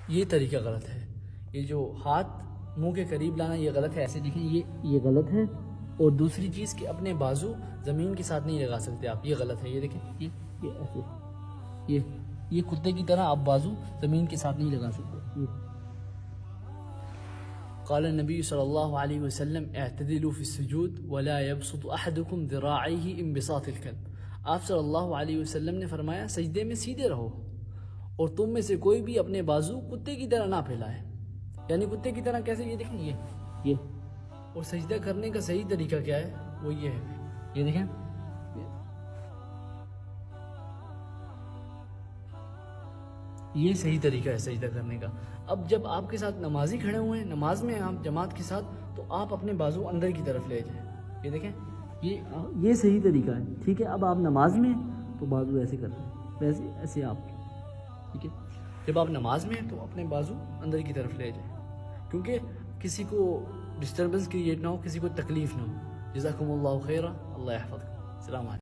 یہ طریقہ غلط ہے. یہ جو ہاتھ منہ کے قریب لانا یہ غلط ہے. ایسے دیکھیں یہ غلط ہے. اور دوسری چیز کہ اپنے بازو زمین کے ساتھ نہیں لگا سکتے آپ, یہ غلط ہے. یہ دیکھیں یہ ایسے یہ کتے کی طرح آپ بازو زمین کے ساتھ نہیں لگا سکتے. قال النبی صلی اللہ علیہ وسلم اعتدلوا فی السجود ولا يبسط احدکم ذراعیہ انبساط الکلب. آپ صلی اللہ علیہ وسلم نے فرمایا سجدے میں سیدھے رہو اور تم میں سے کوئی بھی اپنے بازو کتے کی طرح نہ پھیلائے. یعنی کتے کی طرح کیسے؟ یہ دیکھیں یہ اور سجدہ کرنے کا صحیح طریقہ کیا ہے وہ یہ ہے. یہ دیکھیں یہ صحیح طریقہ ہے سجدہ کرنے کا. اب جب آپ کے ساتھ نمازی کھڑے ہوئے ہیں نماز میں آپ جماعت کے ساتھ, تو آپ اپنے بازو اندر کی طرف لے جائیں. یہ دیکھیں یہ صحیح طریقہ ہے. ٹھیک ہے, اب آپ نماز میں تو بازو ایسے کرتے ہیں, ویسے ایسے آپ. ٹھیک ہے, جب آپ نماز میں ہیں تو اپنے بازو اندر کی طرف لے جائیں, کیونکہ کسی کو ڈسٹربنس کریٹ نہ ہو, کسی کو تکلیف نہ ہو. جزاکم اللہ خیرہ, اللہ یحفظکم. السلام علیکم.